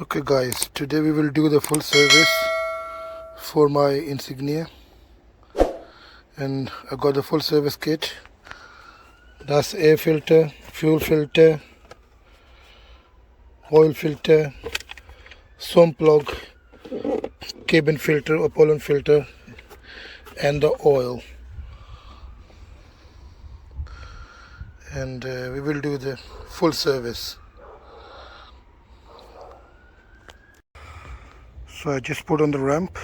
Okay guys, today we will do the full service for my Insignia, and I got the full service kit. That's air filter, fuel filter, oil filter, SUMP plug, cabin filter or pollen filter, and the oil. And we will do the full service. So I just put on the ramp,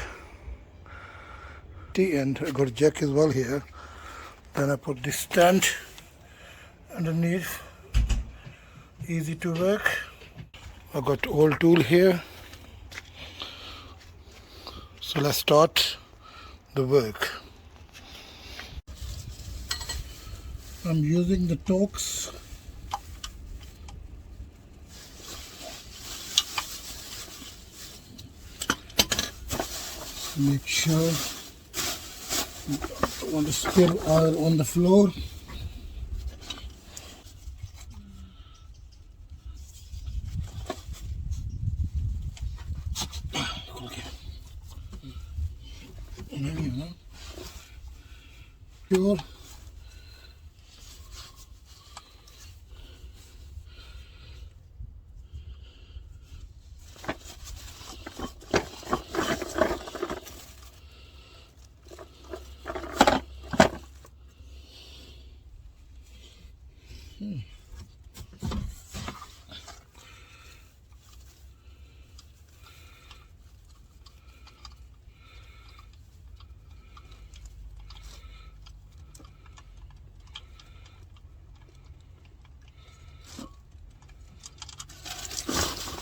and I got a jack as well here. Then I put this stand underneath, easy to work. I got all tool here. So let's start the work. I'm using the Torx. Make sure you don't want to spill oil on the floor. Pure.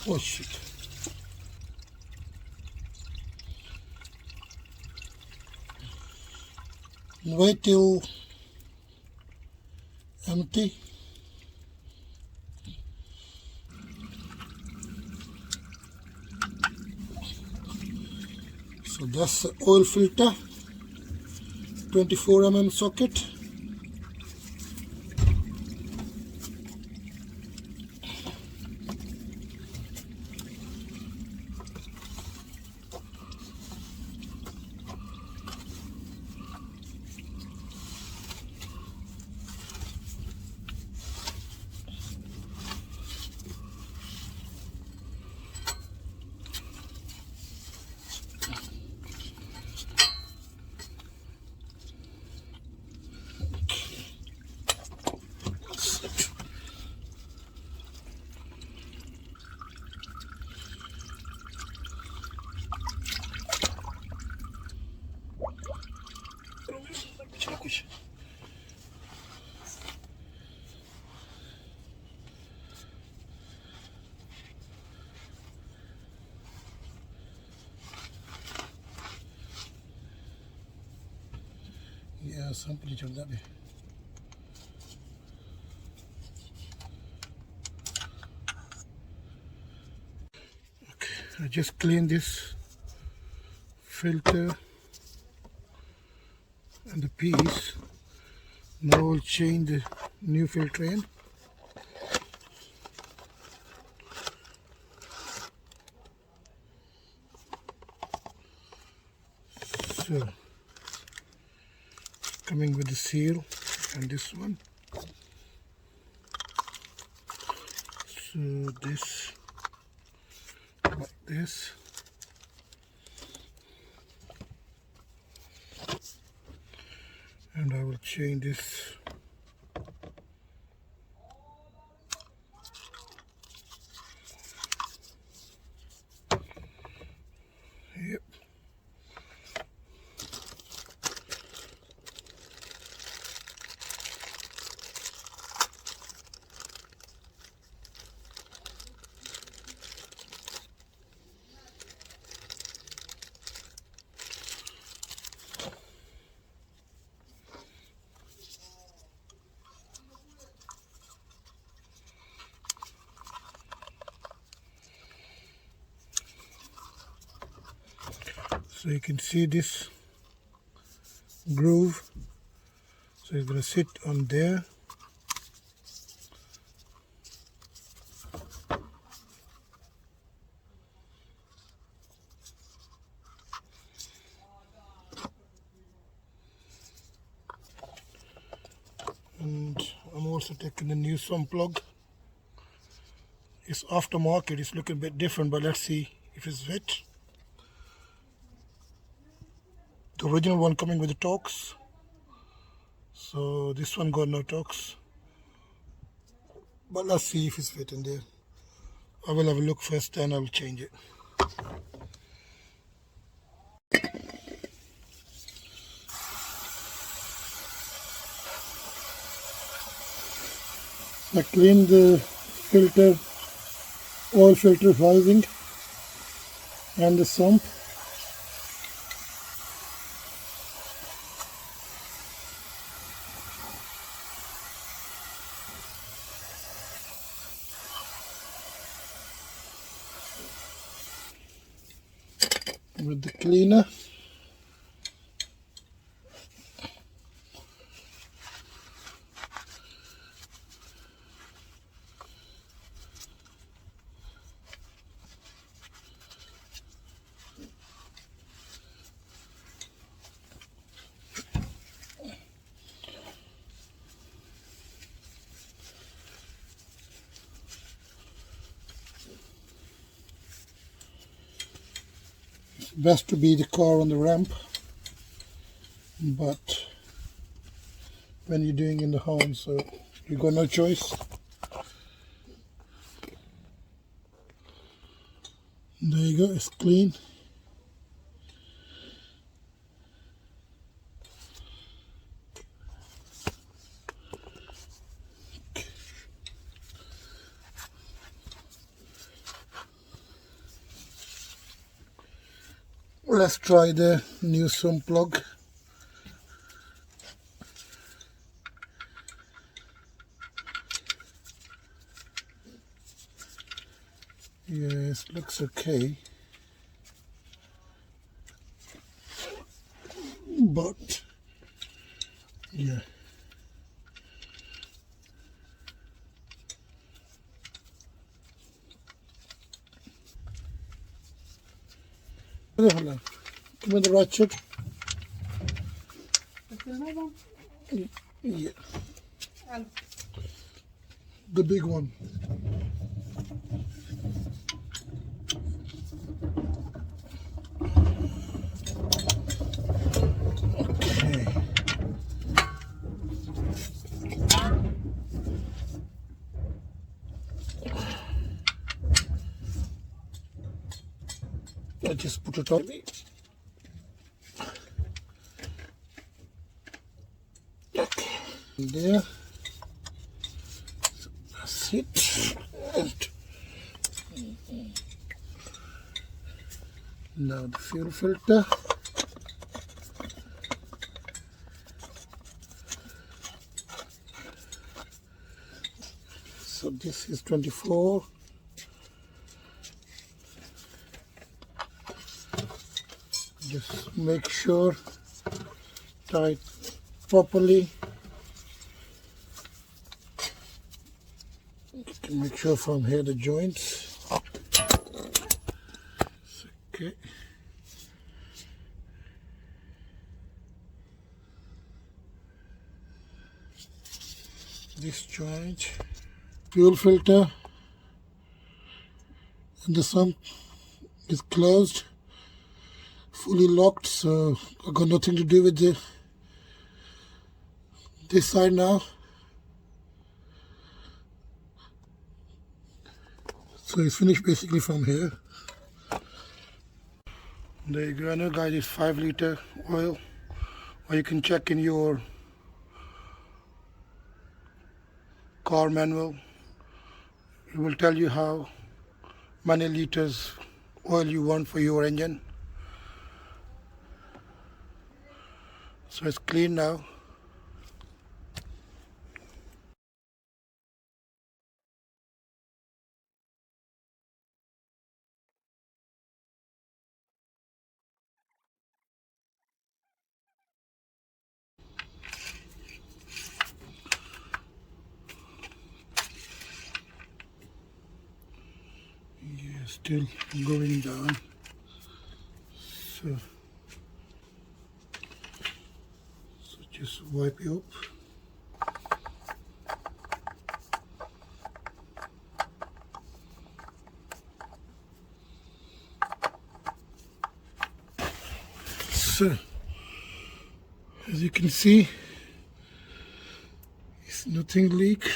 Oh shit. Wait till empty. So that's the oil filter, 24 mm socket. Yeah, somebody told that. Okay, I just cleaned this filter and the piece. Now I'll change the new filter in. So, coming with the seal and this one. So this, like this. And I will change this. Yep. So you can see this groove. So it's going to sit on there. And I'm also taking the new SUMP plug. It's aftermarket, it's looking a bit different, but let's see if it's fit. The original one coming with the Torx. So this one got no Torx. But let's see if it's fit in there. I will have a look first and I'll change it. I cleaned the filter, oil filter housing and the sump. With the cleaner. It's best to be the car on the ramp, but when you're doing in the home, so you got no choice. There you go, it's clean. Let's try the new sump plug. Yes, looks okay. But yeah. Hold on. Give me the ratchet. Yeah. The big one. Okay. I just put it on. Okay. There. That's it. And now the fuel filter. So this is 24. Just make sure tight properly. You can make sure from here the joints. It's okay. This joint, fuel filter, and the sump is closed, fully locked, so I've got nothing to do with this side now. So it's finished basically from here. There you go. I know guys, it's 5-liter oil, or you can check in your car manual. It will tell you how many liters oil you want for your engine. So it's clean now. still going down. So just wipe it up. So as you can see, it's nothing leak,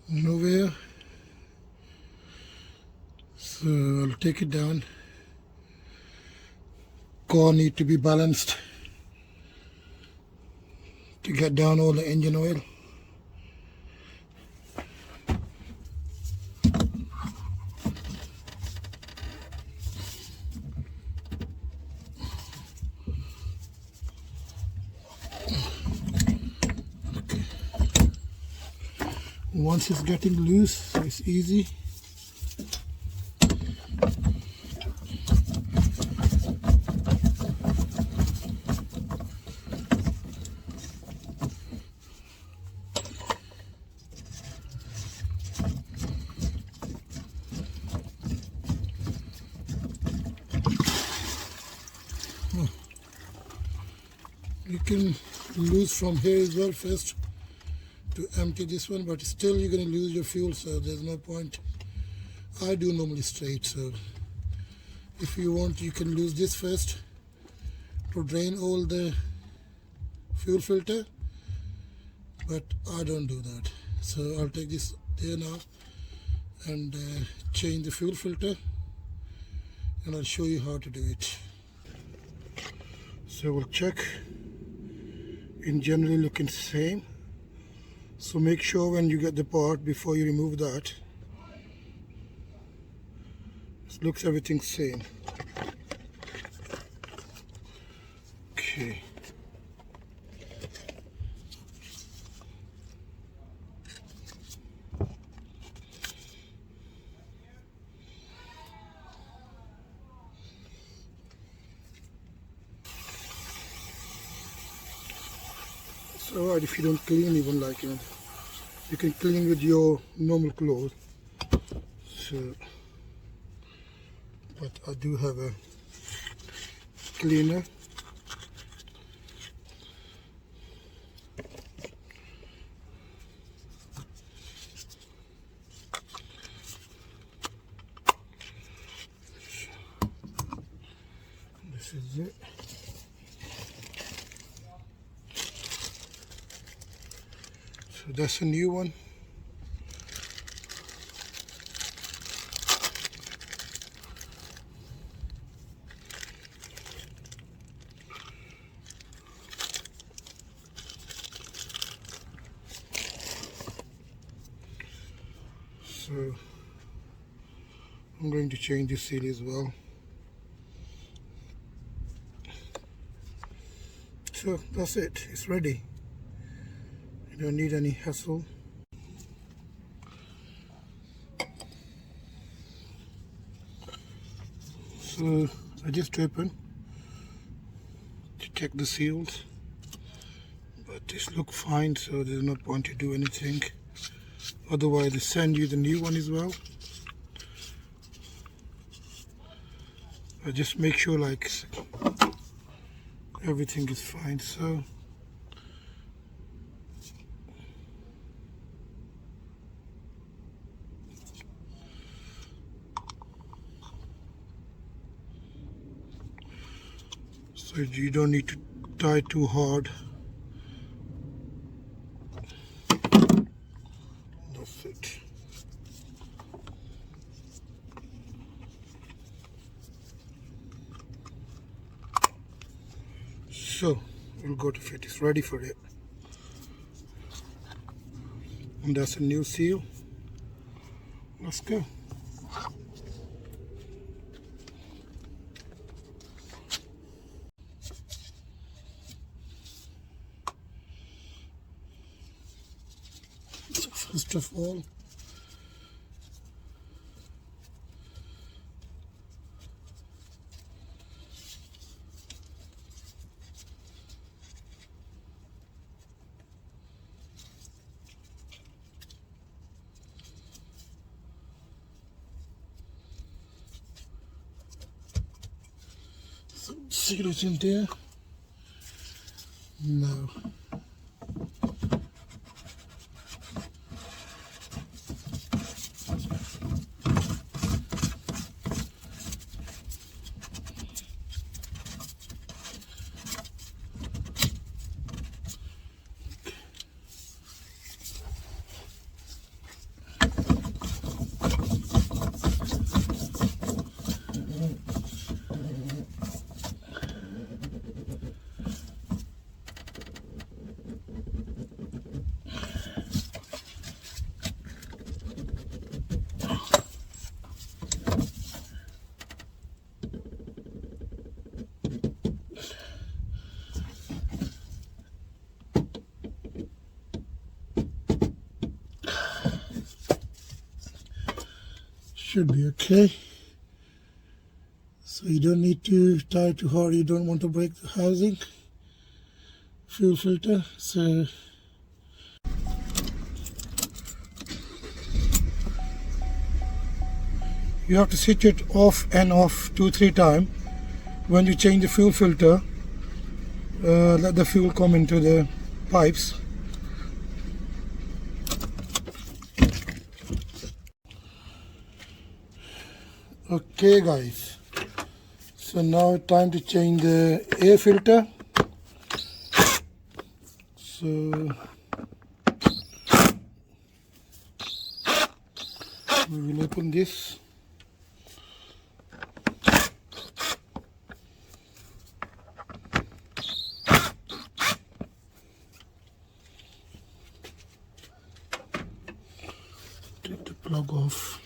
nowhere. So I'll take it down. Car need to be balanced to get down all the engine oil. Once it's getting loose, so it's easy. You can lose from here as well first to empty this one, but still you're going to lose your fuel, so there's no point. I do normally straight, so if you want you can lose this first to drain all the fuel filter, but I don't do that. So I'll take this there now and change the fuel filter, and I'll show you how to do it. So we'll check. In generally looking the same, so make sure when you get the part before you remove that, it looks everything same. Okay. It's alright if you don't clean even like, you can clean with your normal clothes. So, but I do have a cleaner. This is it. So that's a new one. So I'm going to change the seal as well. So that's it, it's ready. You don't need any hassle. So I just open to check the seals, but this look fine, so there's no point to do anything. Otherwise they send you the new one as well. I just make sure like everything is fine. So you don't need to tie too hard. That's it. So we'll go to fit. It's ready for it. And that's a new seal. Let's go. So first of all, See what's in there? No. Should be okay. So you don't need to tie too hard. You don't want to break the housing. Fuel filter. So you have to switch it off and off 2-3 times. When you change the fuel filter, let the fuel come into the pipes. Okay guys, so now time to change the air filter. So we will open this. Take the plug off.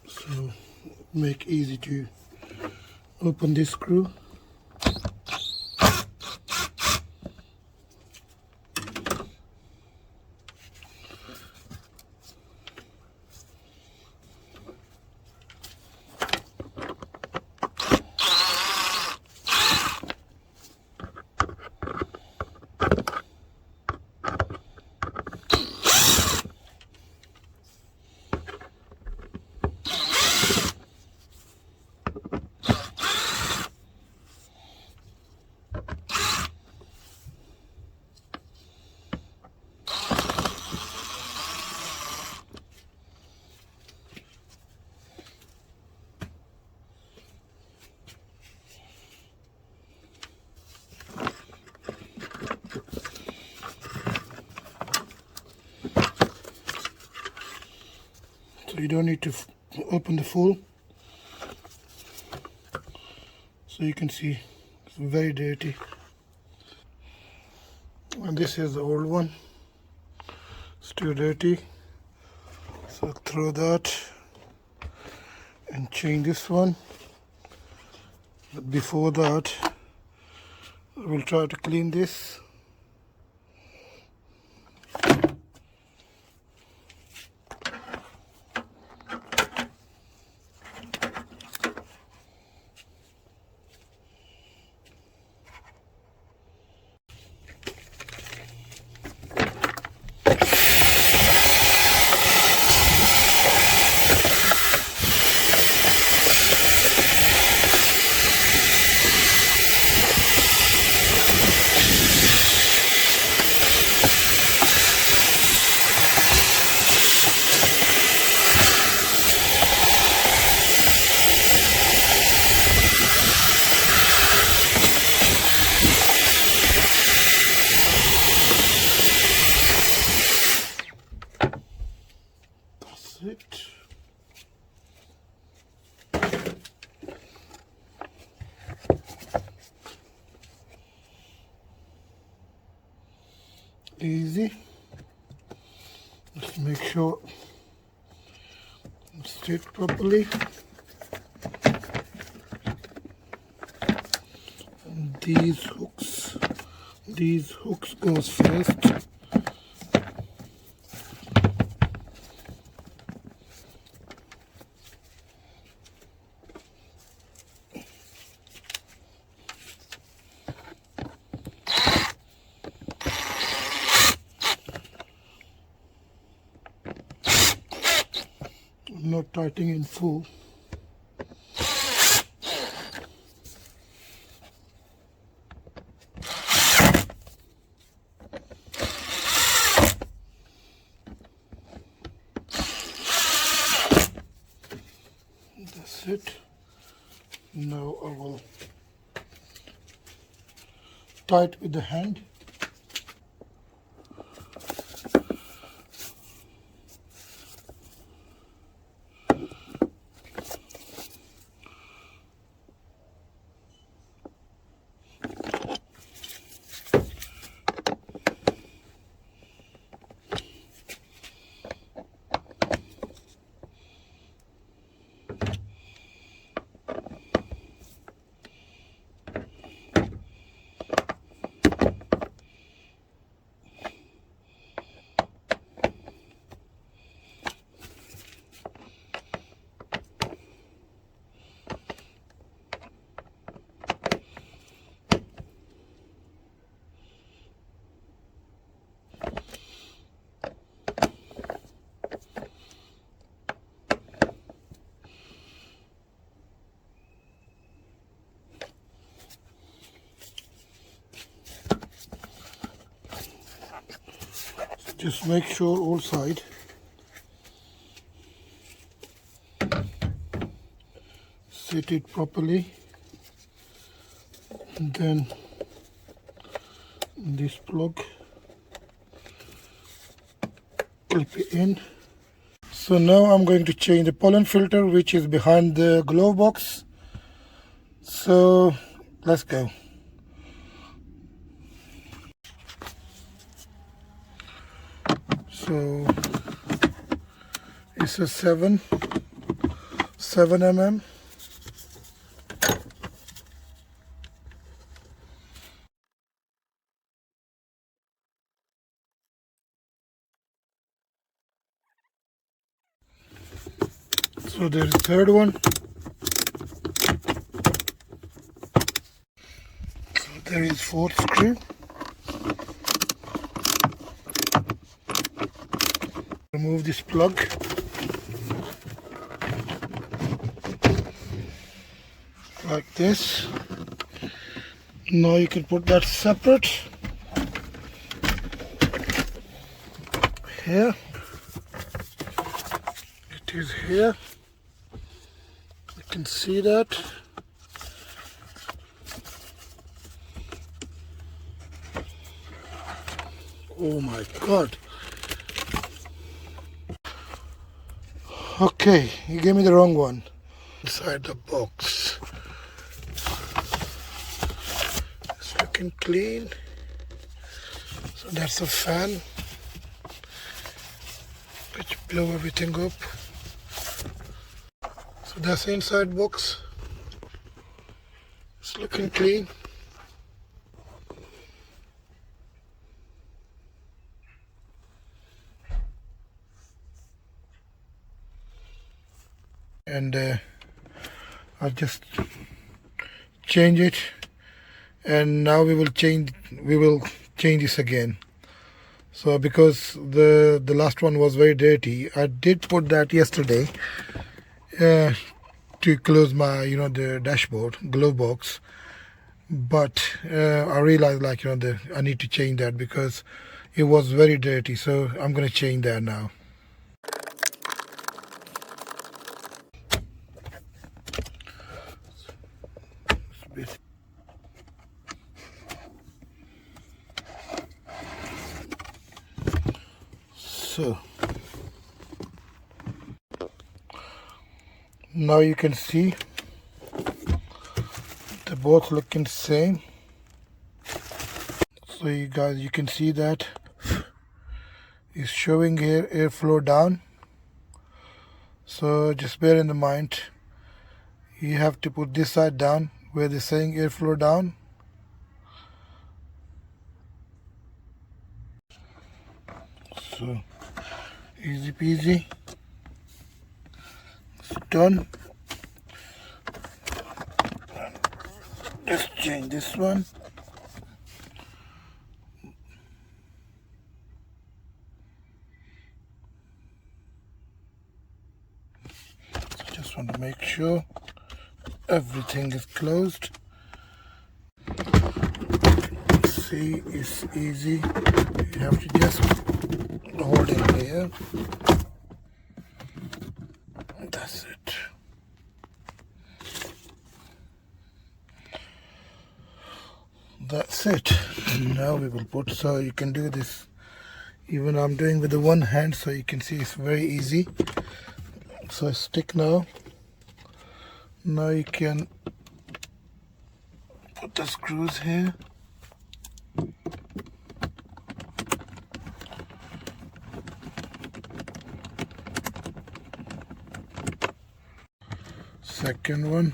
So make easy to open this screw. So you don't need to open the full. So you can see it's very dirty. And this is the old one. Still dirty. So throw that and change this one. But before that, we'll try to clean this. It. Easy. Just make sure it's straight properly. And these hooks goes first. not tightening in full. That's it. Now I will tight with the hand. Just make sure all side. Set it properly. And then this plug, clip it in. So now I'm going to change the pollen filter, which is behind the glove box. So let's go. So it's a 7 mm. So there's a third one. So there is fourth screw. Remove this plug. Like this. Now you can put that separate. Here. It is here. You can see that. Oh my God. Okay, you gave me the wrong one. Inside the box. It's looking clean. So that's a fan which blow everything up. So that's the inside box. It's looking clean. And I'll just change it, and now we will change this again. So because the last one was very dirty, I did put that yesterday to close my the dashboard glove box, but I realized I need to change that because it was very dirty. So I'm gonna change that now. So now you can see they're both looking the same. So you guys, you can see that it's showing here airflow down. So just bear in mind, you have to put this side down where they're saying airflow down. So easy peasy. It's done. Let's change this one. want to make sure everything is closed. See, it's easy. You have to just hold it here. That's it. That's it. Now we will put, so you can do this. Even I'm doing with the one hand, so you can see it's very easy. So I stick now. Now you can put the screws here. Second one.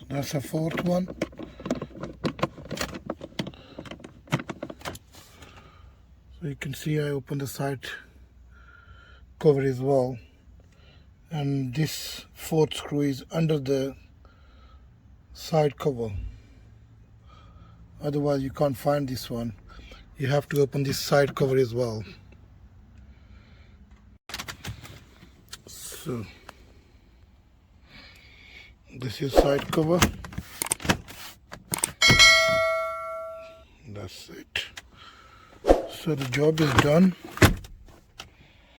That's a fourth one. So you can see I open the side cover as well. And this fourth screw is under the side cover. Otherwise you can't find this one. You have to open this side cover as well. So this is side cover. That's it. So the job is done.